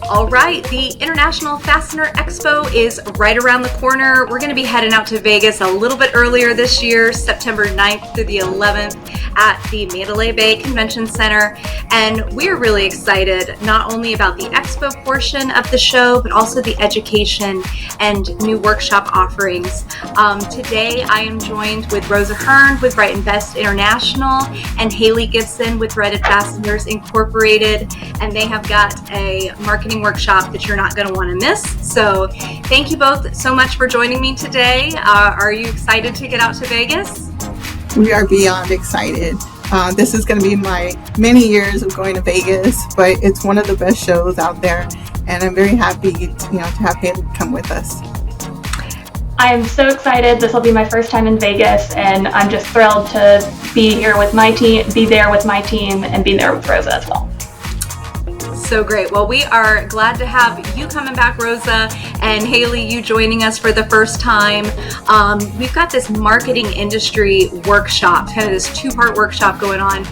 All right, the International Fastener Expo is right around the corner. We're going to be heading out to Vegas a little bit earlier this year, September 9th through the 11th at the Mandalay Bay Convention Center. And we're really excited not only about the expo portion of the show, but also the education and new workshop offerings. Today, I am joined with Rosa Hearn with Brighton Best International and Hali Gibson with Threaded Fasteners Incorporated. And they have got a marketing workshop that you're not going to want to miss. So thank you both so much for joining me today. Are you excited to get out to Vegas? We are beyond excited. This is going to be my many years of going to Vegas, but it's one of the best shows out there, and I'm very happy to have Hali come with us. I am so excited. This will be my first time in Vegas, and I'm just thrilled to be here with my team, be there with my team, and be there with Rosa as well. So great. Well, we are glad to have you coming back, Rosa, and Hali, you joining us for the first time. We've got this marketing industry workshop, kind of this two-part workshop going on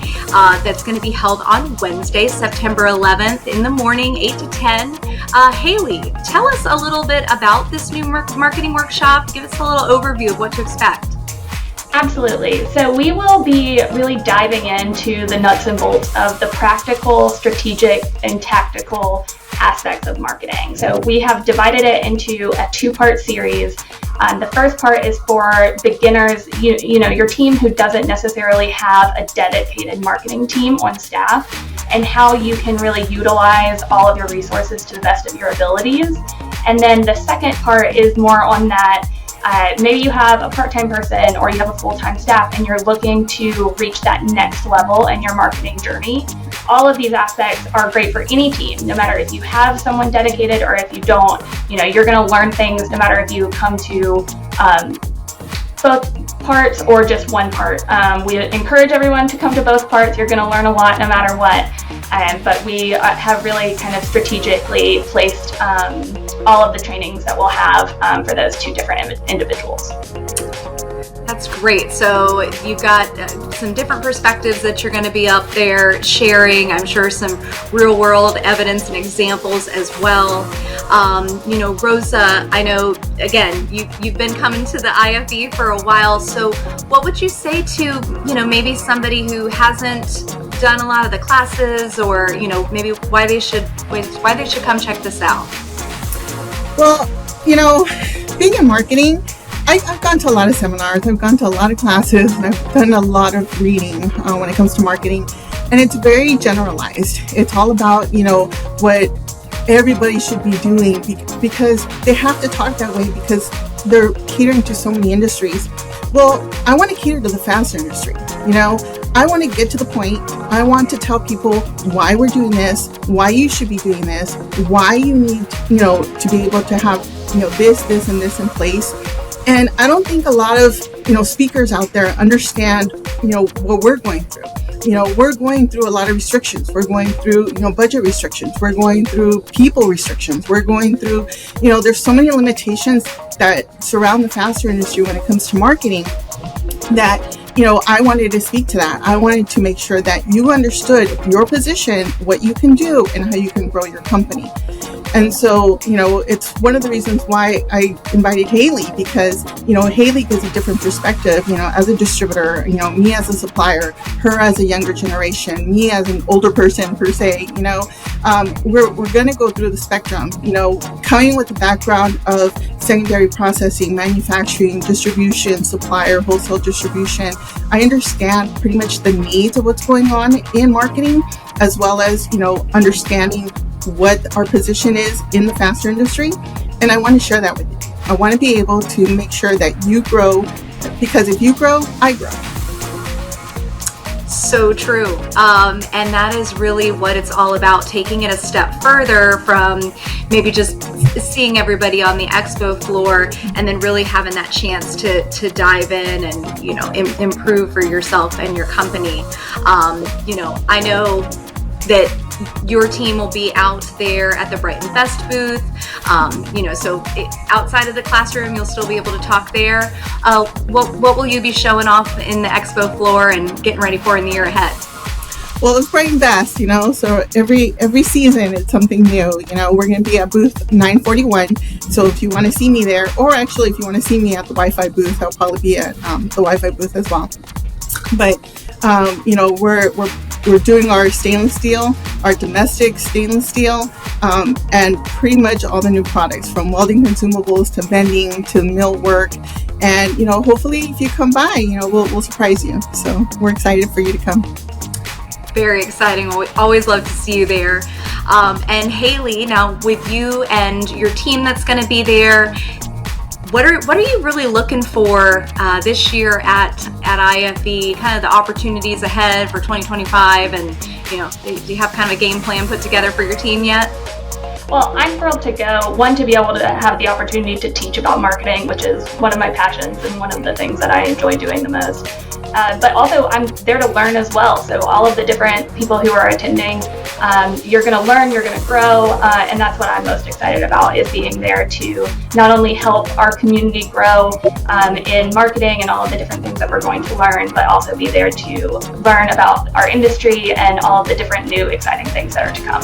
that's going to be held on Wednesday, September 11th in the morning, 8 to 10. Hali, tell us a little bit about this new marketing workshop. Give us a little overview of what to expect. Absolutely. So we will be really diving into the nuts and bolts of the practical, strategic, and tactical aspects of marketing. So we have divided it into a two-part series. The first part is for beginners, your team who doesn't necessarily have a dedicated marketing team on staff, and how you can really utilize all of your resources to the best of your abilities. And then the second part is more on that. Maybe you have a part-time person or you have a full-time staff and you're looking to reach that next level in your marketing journey. All of these aspects are great for any team, no matter if you have someone dedicated or if you don't. You're going to learn things no matter if you come to both parts or just one part. We encourage everyone to come to both parts. You're going to learn a lot no matter what. But we have really kind of strategically placed all of the trainings that we'll have for those two different individuals. That's great. So you've got some different perspectives that you're going to be up there sharing. I'm sure some real world evidence and examples as well. Rosa, I know, again, you've been coming to the IFE for a while. So what would you say to, maybe somebody who hasn't done a lot of the classes, or, maybe why they should come check this out? Well, being in marketing, I've gone to a lot of seminars, I've gone to a lot of classes, and I've done a lot of reading when it comes to marketing, and it's very generalized. It's all about, what everybody should be doing because they have to talk that way because they're catering to so many industries. Well, I want to cater to the fastener industry. I want to get to the point. I want to tell people why we're doing this, why you should be doing this, why you need, to be able to have, this and this in place. And I don't think a lot of, speakers out there understand, what we're going through. We're going through a lot of restrictions. We're going through, budget restrictions. We're going through people restrictions. We're going through, there's so many limitations that surround the fastener industry when it comes to marketing that, I wanted to speak to that. I wanted to make sure that you understood your position, what you can do, and how you can grow your company. And so, it's one of the reasons why I invited Hali, because, Hali gives a different perspective, as a distributor, me as a supplier, her as a younger generation, me as an older person per se, we're going to go through the spectrum, coming with the background of secondary processing, manufacturing, distribution, supplier, wholesale distribution. I understand pretty much the needs of what's going on in marketing, as well as, understanding what our position is in the fastener industry, and I want to share that with you. I want to be able to make sure that you grow, because if you grow, I grow. So true. And that is really what it's all about, taking it a step further from maybe just seeing everybody on the expo floor and then really having that chance to dive in and, improve for yourself and your company. I know that your team will be out there at the Brighton Best booth. So outside of the classroom, you'll still be able to talk there. What will you be showing off in the expo floor and getting ready for in the year ahead? Well, it's Brighton Best, so every season it's something new. We're going to be at booth 941. So if you want to see me there, or actually if you want to see me at the Wi-Fi booth, I'll probably be at the Wi-Fi booth as well. But we're doing our stainless steel, our domestic stainless steel, and pretty much all the new products, from welding consumables to bending to millwork. And hopefully if you come by, we'll surprise you. So we're excited for you to come. Very exciting. We always love to see you there. And Hali, now with you and your team that's going to be there, what are you really looking for this year at IFE? Kind of the opportunities ahead for 2025, and do you have kind of a game plan put together for your team yet? Well, I'm thrilled to go, one, to be able to have the opportunity to teach about marketing, which is one of my passions and one of the things that I enjoy doing the most. But also, I'm there to learn as well. So all of the different people who are attending, you're going to learn, you're going to grow, and that's what I'm most excited about, is being there to not only help our community grow in marketing and all of the different things that we're going to learn, but also be there to learn about our industry and all of the different new exciting things that are to come.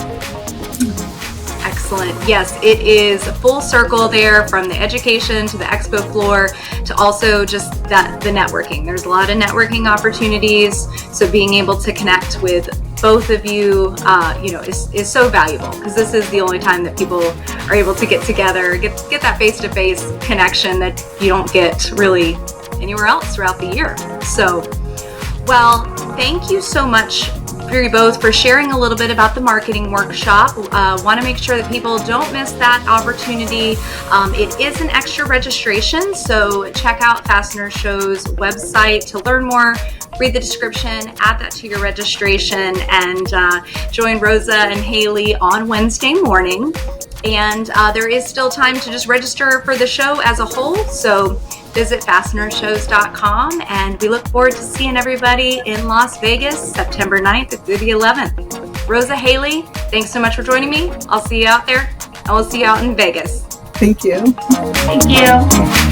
Excellent. Yes, it is full circle there, from the education to the expo floor to also just the networking. There's a lot of networking opportunities. So being able to connect with both of you, is so valuable, because this is the only time that people are able to get together, get that face-to-face connection that you don't get really anywhere else throughout the year. So, well, thank you so much for you both for sharing a little bit about the marketing workshop. Want to make sure that people don't miss that opportunity. It is an extra registration, so check out Fastener Show's website to learn more. Read the description, add that to your registration, and join Rosa and Hali on Wednesday morning. And there is still time to just register for the show as a whole, so visit fastenershows.com, and we look forward to seeing everybody in Las Vegas September 9th through the 11th. Rosa, Hali, thanks so much for joining me. I'll see you out there, and we'll see you out in Vegas. Thank you. Thank you.